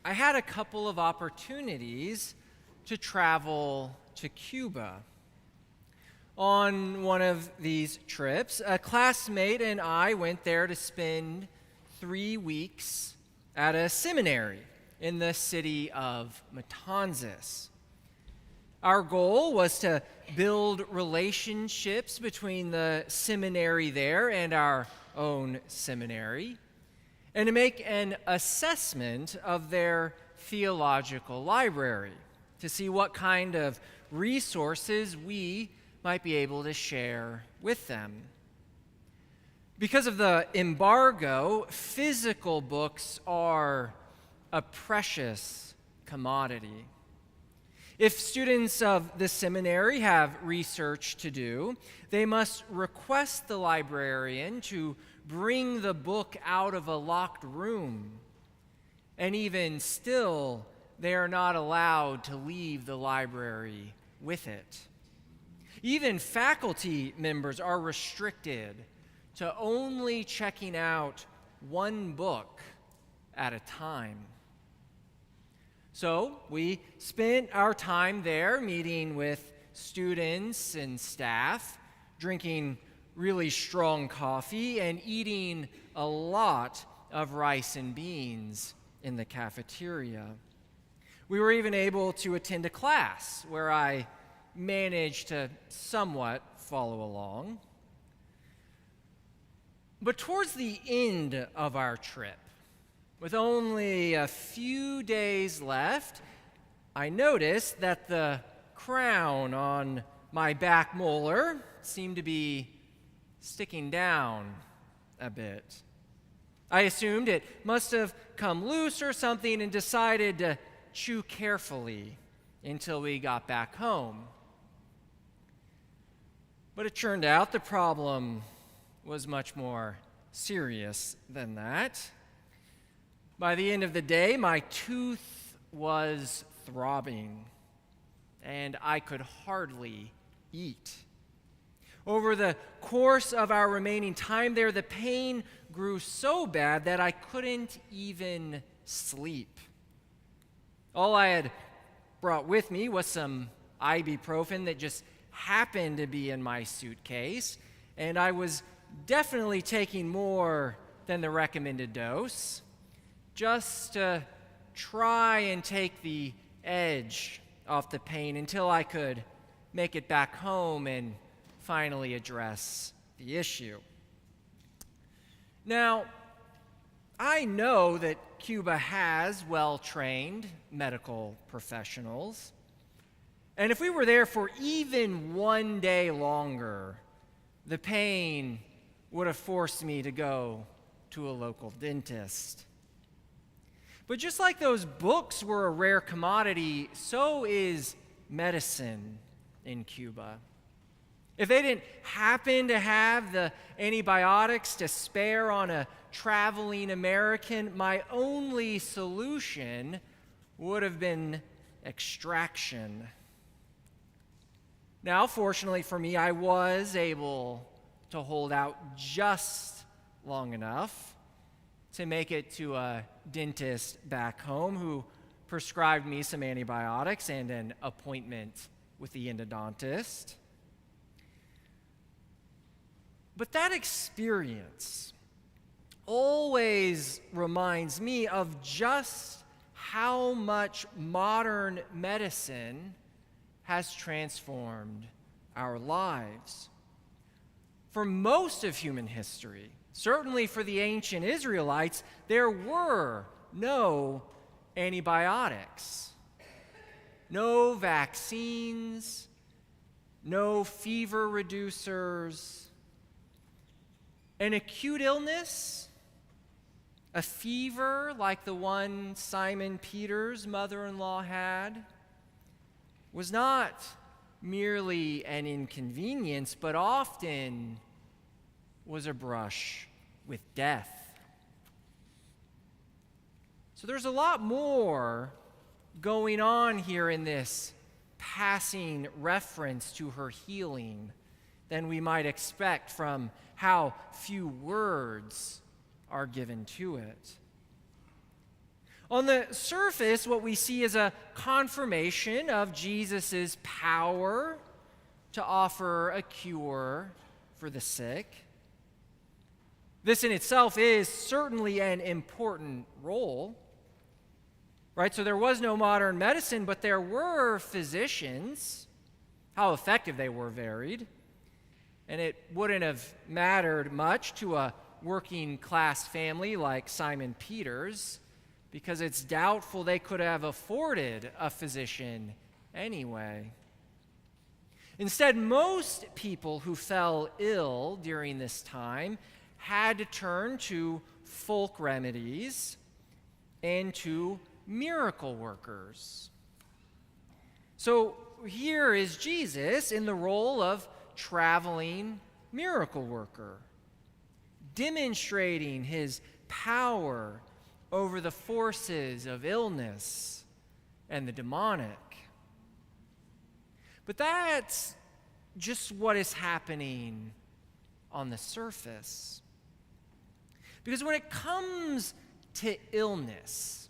I had a couple of opportunities to travel to Cuba. On one of these trips, a classmate and I went there to spend 3 weeks at a seminary in the city of Matanzas. Our goal was to build relationships between the seminary there and our own seminary, and to make an assessment of their theological library to see what kind of resources we might be able to share with them. Because of the embargo, physical books are a precious commodity. If students of the seminary have research to do, they must request the librarian to bring the book out of a locked room. And even still, they are not allowed to leave the library with it. Even faculty members are restricted to only checking out one book at a time. So we spent our time there meeting with students and staff, drinking really strong coffee, and eating a lot of rice and beans in the cafeteria. We were even able to attend a class where I managed to somewhat follow along. But towards the end of our trip, with only a few days left, I noticed that the crown on my back molar seemed to be sticking down a bit. I assumed it must have come loose or something and decided to chew carefully until we got back home. But it turned out the problem was much more serious than that. By the end of the day, my tooth was throbbing, and I could hardly eat. Over the course of our remaining time there, the pain grew so bad that I couldn't even sleep. All I had brought with me was some ibuprofen that just happened to be in my suitcase, and I was definitely taking more than the recommended dose, just to try and take the edge off the pain until I could make it back home and finally address the issue. Now, I know that Cuba has well-trained medical professionals, and if we were there for even one day longer, the pain would have forced me to go to a local dentist. But just like those books were a rare commodity, so is medicine in Cuba. If they didn't happen to have the antibiotics to spare on a traveling American, my only solution would have been extraction. Now, fortunately for me, I was able to hold out just long enough to make it to a dentist back home who prescribed me some antibiotics and an appointment with the endodontist. But that experience always reminds me of just how much modern medicine has transformed our lives. For most of human history, certainly for the ancient Israelites, there were no antibiotics, no vaccines, no fever reducers. An acute illness, a fever like the one Simon Peter's mother-in-law had, was not merely an inconvenience, but often was a brush with death. So there's a lot more going on here in this passing reference to her healing than we might expect from how few words are given to it. On the surface, what we see is a confirmation of Jesus' power to offer a cure for the sick. This in itself is certainly an important role, right? So there was no modern medicine, but there were physicians. How effective they were varied. And it wouldn't have mattered much to a working class family like Simon Peter's, because it's doubtful they could have afforded a physician anyway. Instead, most people who fell ill during this time had to turn to folk remedies and to miracle workers. So here is Jesus in the role of traveling miracle worker, demonstrating his power over the forces of illness and the demonic. But that's just what is happening on the surface. Because when it comes to illness,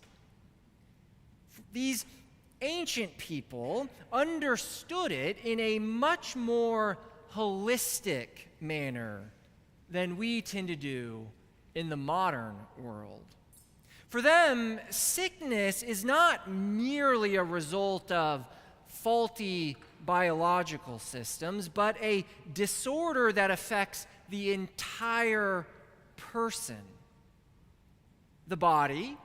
these ancient people understood it in a much more holistic manner than we tend to do in the modern world. For them, sickness is not merely a result of faulty biological systems, but a disorder that affects the entire person, the body,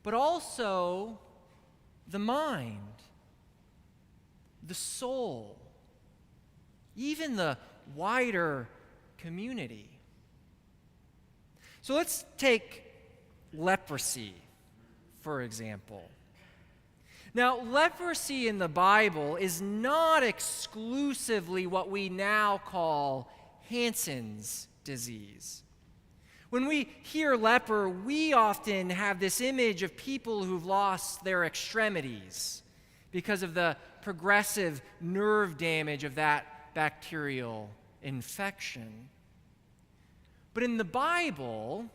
but also the mind, the soul, even the wider community. So let's take leprosy, for example. Now, leprosy in the Bible is not exclusively what we now call Hansen's disease. When we hear leper, we often have this image of people who've lost their extremities because of the progressive nerve damage of that bacterial infection. But in the Bible,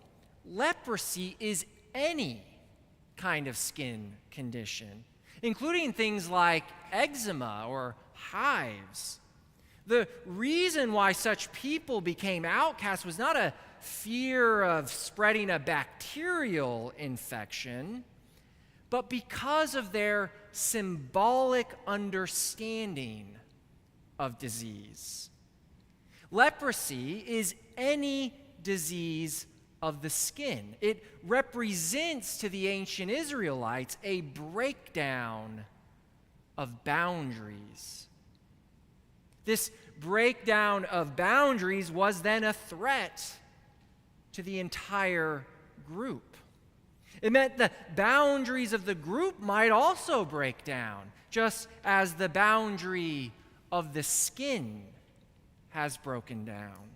leprosy is any kind of skin condition, including things like eczema or hives. The reason why such people became outcasts was not a fear of spreading a bacterial infection, but because of their symbolic understanding of disease. Leprosy is any disease of the skin. It represents to the ancient Israelites a breakdown of boundaries. This breakdown of boundaries was then a threat to the entire group. It meant the boundaries of the group might also break down, just as the boundary of the skin has broken down.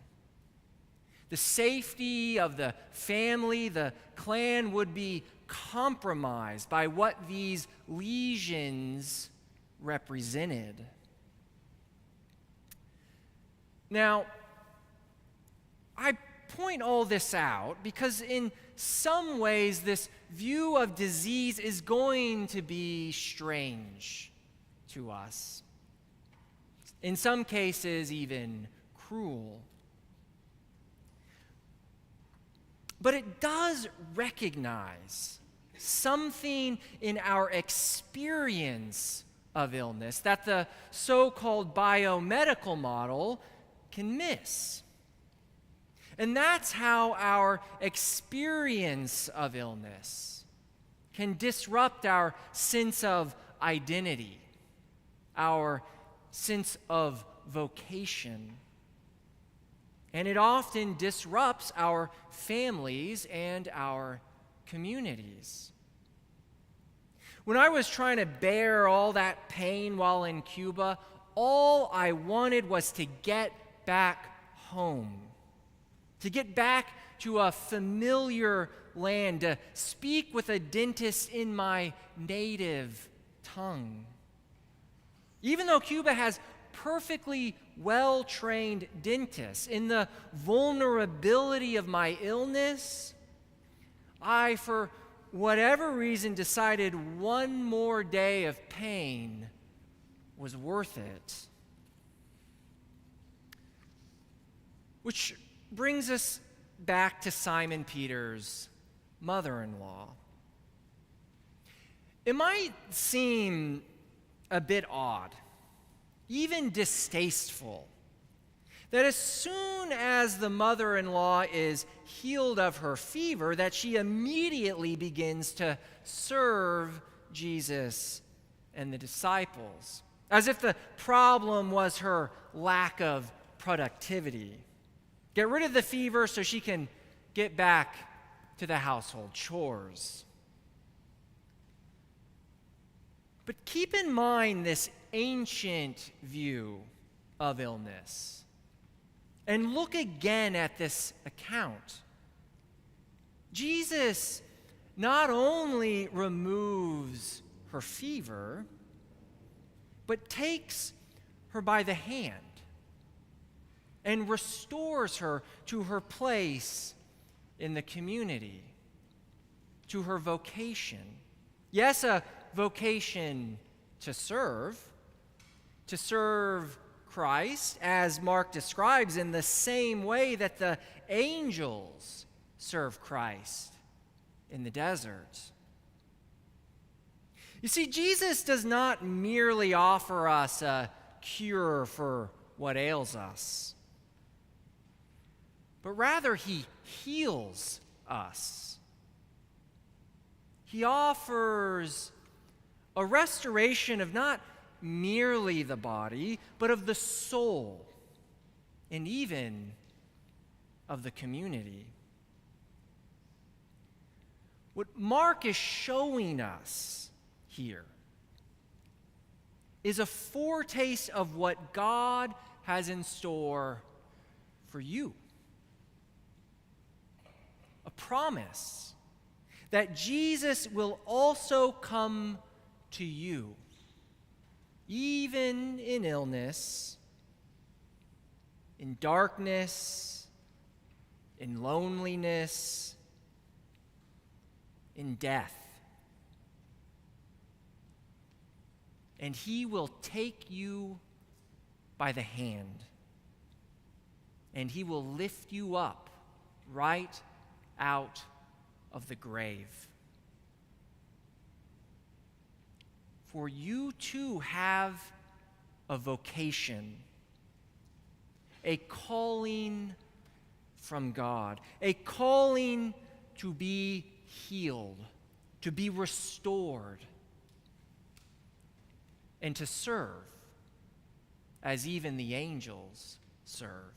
The safety of the family, the clan, would be compromised by what these lesions represented. Now, I point all this out because in some ways this view of disease is going to be strange to us. In some cases, even cruel. But it does recognize something in our experience of illness that the so-called biomedical model can miss. And that's how our experience of illness can disrupt our sense of identity, our sense of vocation. And it often disrupts our families and our communities. When I was trying to bear all that pain while in Cuba, all I wanted was to get back home, to get back to a familiar land, to speak with a dentist in my native tongue. Even though Cuba has perfectly well-trained dentists, in the vulnerability of my illness, I, for whatever reason, decided one more day of pain was worth it. Which brings us back to Simon Peter's mother-in-law. It might seem a bit odd, even distasteful, that as soon as the mother-in-law is healed of her fever, that she immediately begins to serve Jesus and the disciples, as if the problem was her lack of productivity. Get rid of the fever so she can get back to the household chores. But keep in mind this ancient view of illness. And look again at this account. Jesus not only removes her fever, but takes her by the hand and restores her to her place in the community, to her vocation. Yes, a vocation to serve Christ, as Mark describes, in the same way that the angels serve Christ in the desert. You see, Jesus does not merely offer us a cure for what ails us, but rather he heals us. He offers a restoration of not merely the body, but of the soul, and even of the community. What Mark is showing us here is a foretaste of what God has in store for you. A promise that Jesus will also come to you, even in illness, in darkness, in loneliness, in death. And he will take you by the hand, and he will lift you up right out of the grave. For you too have a vocation, a calling from God, a calling to be healed, to be restored, and to serve as even the angels serve.